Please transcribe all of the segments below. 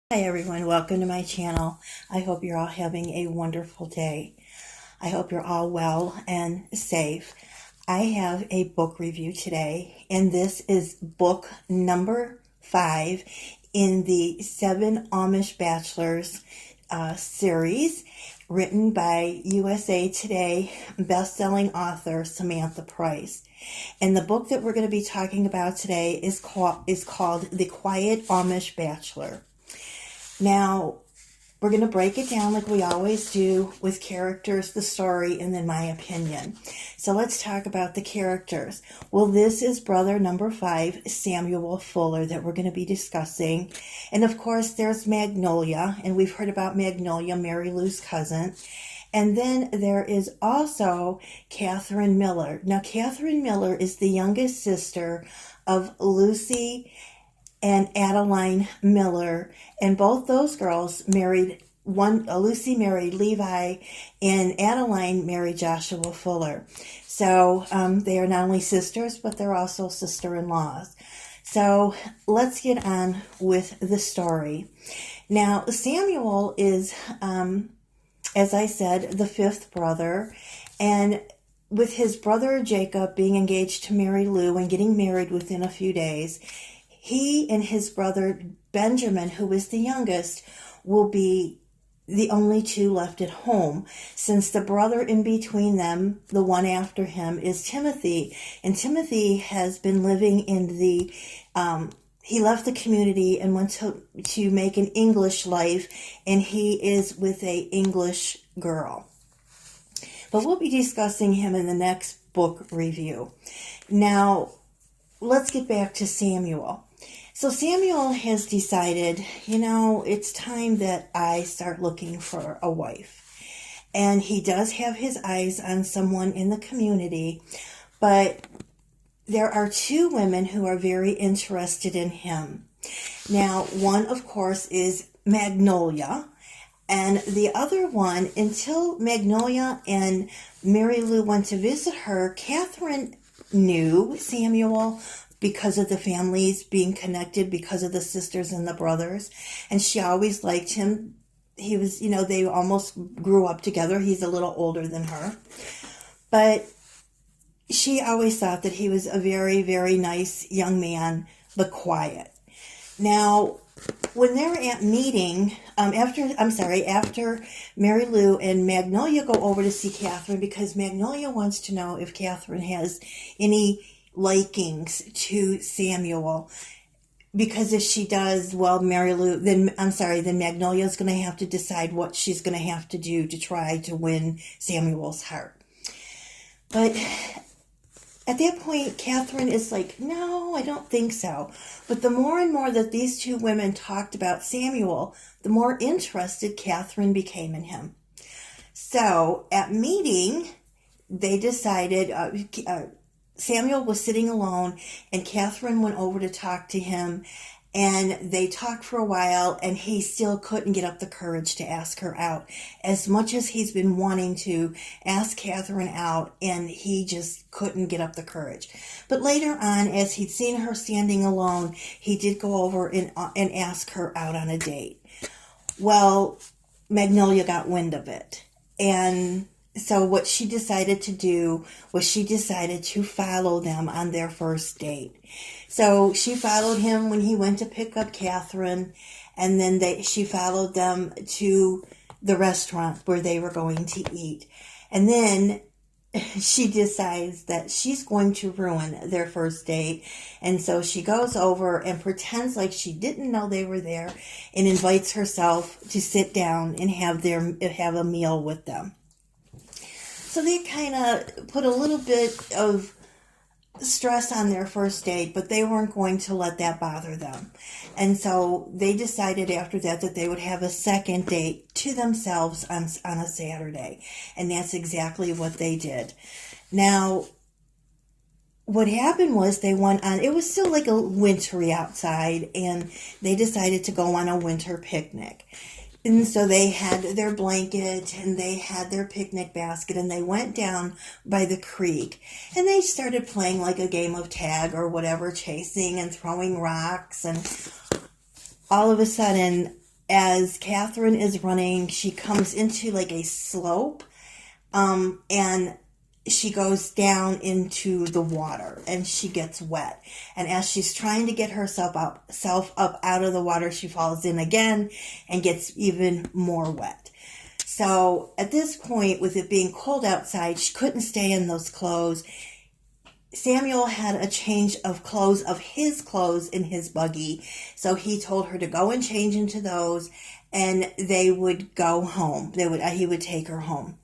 Hi everyone, welcome to my channel. I hope you're all having a wonderful day. I hope you're all well and safe. I have a book review today, and this is book number 5 in the 7 Amish Bachelors series, written by USA Today best-selling author Samantha Price. And the book that we're going to be talking about today is called The Quiet Amish Bachelor. Now, we're going to break it down like we always do with characters, the story, and then my opinion. So let's talk about the characters. Well, this is brother number 5, Samuel Fuller, that we're going to be discussing. And of course, there's Magnolia, and we've heard about Magnolia, Mary Lou's cousin. And then there is also Catherine Miller. Now, Catherine Miller is the youngest sister of Lucy and Adeline Miller, and both those girls married Lucy married Levi, and Adeline married Joshua Fuller. So they are not only sisters, but they're also sister-in-laws. So let's get on with the story. Now, Samuel is, as I said, the 5th brother, and with his brother Jacob being engaged to Mary Lou and getting married within a few days, he and his brother Benjamin, who is the youngest, will be the only two left at home, since the brother in between them, the one after him, is Timothy. And Timothy has been living in the, he left the community and went to make an English life, and he is with a English girl. But we'll be discussing him in the next book review. Now, let's get back to Samuel. So Samuel has decided, it's time that I start looking for a wife. And he does have his eyes on someone in the community, but there are 2 women who are very interested in him. Now, one, of course, is Magnolia, and the other one, until Magnolia and Mary Lou went to visit her, Catherine knew Samuel because of the families being connected, because of the sisters and the brothers. And she always liked him. He was, they almost grew up together. He's a little older than her. But she always thought that he was a very, very nice young man, but quiet. Now, when they're at meeting, after Mary Lou and Magnolia go over to see Catherine, because Magnolia wants to know if Catherine has any likings to Samuel, because if she does, well, then Magnolia is going to have to decide what she's going to have to do to try to win Samuel's heart. But at that point, Catherine is like, no, I don't think so. But the more and more that these 2 women talked about Samuel, the more interested Catherine became in him. So at meeting, they decided, Samuel was sitting alone, and Catherine went over to talk to him, and they talked for a while, and he still couldn't get up the courage to ask her out, as much as he's been wanting to ask Catherine out, and he just couldn't get up the courage. But later on, as he'd seen her standing alone, he did go over and ask her out on a date. Well, Magnolia got wind of it, and so what she decided to do was she decided to follow them on their first date. So she followed him when he went to pick up Catherine, and then she followed them to the restaurant where they were going to eat. And then she decides that she's going to ruin their first date. And so she goes over and pretends like she didn't know they were there and invites herself to sit down and have a meal with them. So they kind of put a little bit of stress on their first date, but they weren't going to let that bother them. And so they decided after that they would have a second date to themselves on a Saturday. And that's exactly what they did. Now, what happened was they went on, it was still like a wintry outside, and they decided to go on a winter picnic. And so they had their blanket and they had their picnic basket, and they went down by the creek and they started playing like a game of tag or whatever, chasing and throwing rocks. And all of a sudden, as Catherine is running, she comes into like a slope, and she goes down into the water and she gets wet. And as she's trying to get herself up out of the water, she falls in again and gets even more wet. So at this point, with it being cold outside, she couldn't stay in those clothes. Samuel had a change of clothes, of his clothes, in his buggy. So he told her to go and change into those, and they would go home. He would take her home.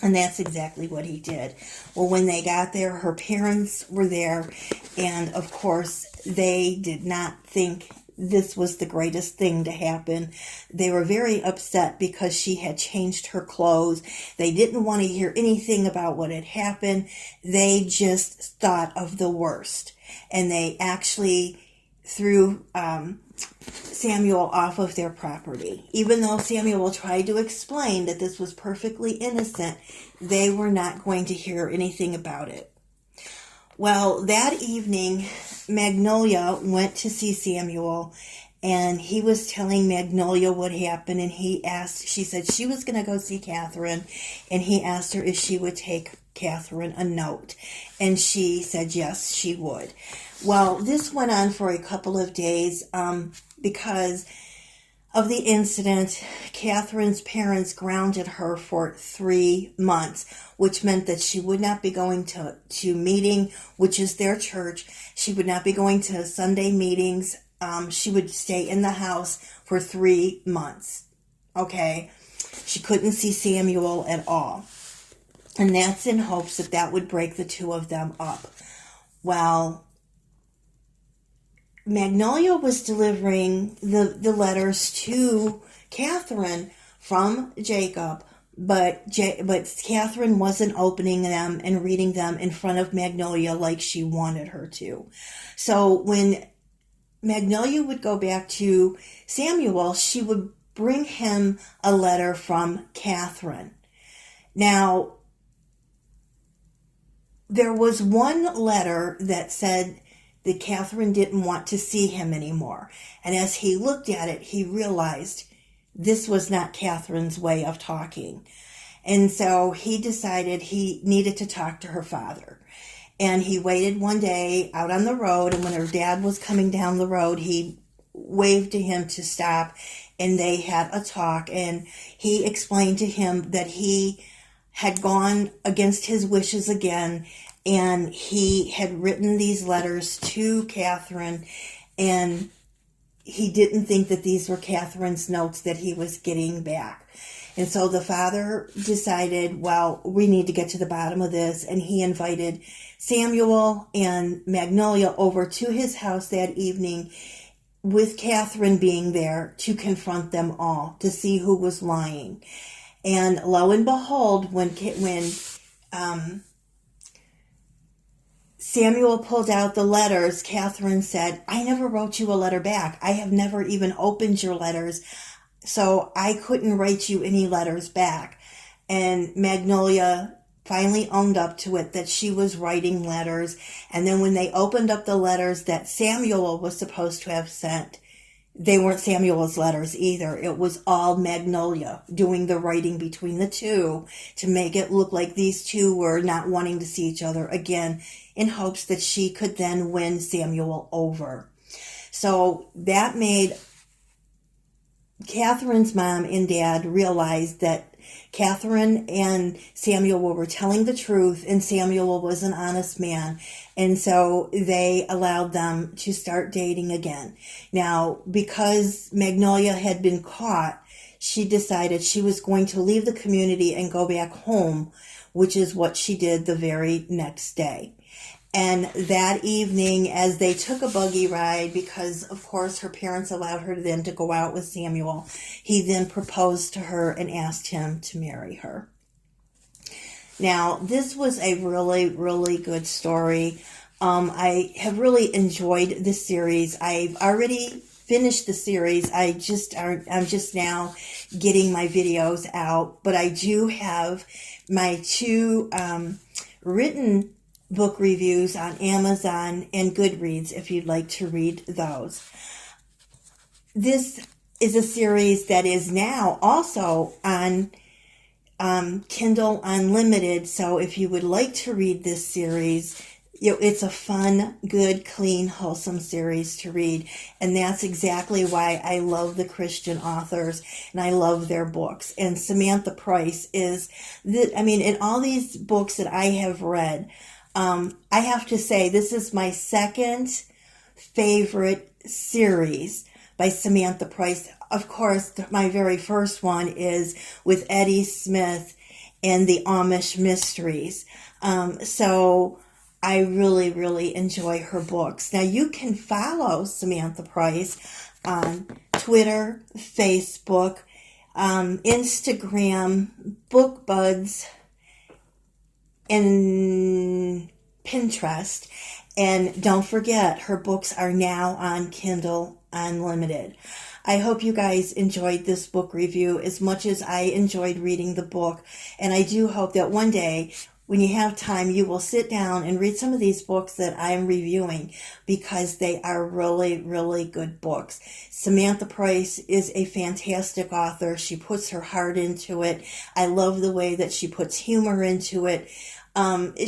And that's exactly what he did. Well, when they got there, her parents were there. And of course, they did not think this was the greatest thing to happen. They were very upset because she had changed her clothes. They didn't want to hear anything about what had happened. They just thought of the worst. And they actually threw Samuel off of their property. Even though Samuel tried to explain that this was perfectly innocent, they were not going to hear anything about it. Well, that evening, Magnolia went to see Samuel, and he was telling Magnolia what happened, and she said she was going to go see Catherine, and he asked her if she would take Catherine a note, and she said yes, she would. Well, this went on for a couple of days, because of the incident. Catherine's parents grounded her for 3 months, which meant that she would not be going to meeting, which is their church. She would not be going to Sunday meetings. She would stay in the house for 3 months. Okay? She couldn't see Samuel at all. And that's in hopes that that would break the two of them up. Well, Magnolia was delivering the letters to Catherine from Jacob, but Catherine wasn't opening them and reading them in front of Magnolia like she wanted her to. So when Magnolia would go back to Samuel, she would bring him a letter from Catherine. Now, there was one letter that said that Catherine didn't want to see him anymore. And as he looked at it, he realized this was not Catherine's way of talking. And so he decided he needed to talk to her father. And he waited one day out on the road, and when her dad was coming down the road, he waved to him to stop, and they had a talk, and he explained to him that he had gone against his wishes again, and he had written these letters to Catherine, and he didn't think that these were Catherine's notes that he was getting back. And so the father decided, well, we need to get to the bottom of this, and he invited Samuel and Magnolia over to his house that evening, with Catherine being there to confront them all, to see who was lying. And lo and behold, when Samuel pulled out the letters, Catherine said, I never wrote you a letter back. I have never even opened your letters, so I couldn't write you any letters back. And Magnolia finally owned up to it, that she was writing letters. And then when they opened up the letters that Samuel was supposed to have sent, they weren't Samuel's letters either. It was all Magnolia doing the writing between the two to make it look like these two were not wanting to see each other again, in hopes that she could then win Samuel over. So that made Catherine's mom and dad realize that Catherine and Samuel were telling the truth, and Samuel was an honest man. And so they allowed them to start dating again. Now, because Magnolia had been caught, she decided she was going to leave the community and go back home, which is what she did the very next day. And that evening, as they took a buggy ride, because of course her parents allowed her then to go out with Samuel, he then proposed to her and asked him to marry her. Now, this was a really, really good story. I have really enjoyed this series. I've already finished the series. I'm just now getting my videos out, but I do have my two written book reviews on Amazon and Goodreads if you'd like to read those. This is a series that is now also on Kindle Unlimited. So if you would like to read this series, it's a fun, good, clean, wholesome series to read. And that's exactly why I love the Christian authors and I love their books. And Samantha Price is, in all these books that I have read, I have to say this is my second favorite series by Samantha Price. Of course, my very first one is with Eddie Smith and the Amish Mysteries. So I really, really enjoy her books. Now, you can follow Samantha Price on Twitter, Facebook, Instagram, BookBuds, and Pinterest. And don't forget, her books are now on Kindle Unlimited. I hope you guys enjoyed this book review as much as I enjoyed reading the book. And I do hope that one day, when you have time, you will sit down and read some of these books that I'm reviewing, because they are really, really good books. Samantha Price is a fantastic author. She puts her heart into it. I love the way that she puts humor into it.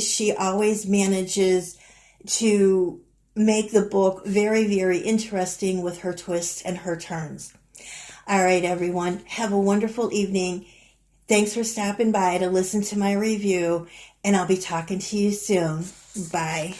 She always manages to make the book very, very interesting with her twists and her turns. All right, everyone. Have a wonderful evening. Thanks for stopping by to listen to my review, and I'll be talking to you soon. Bye.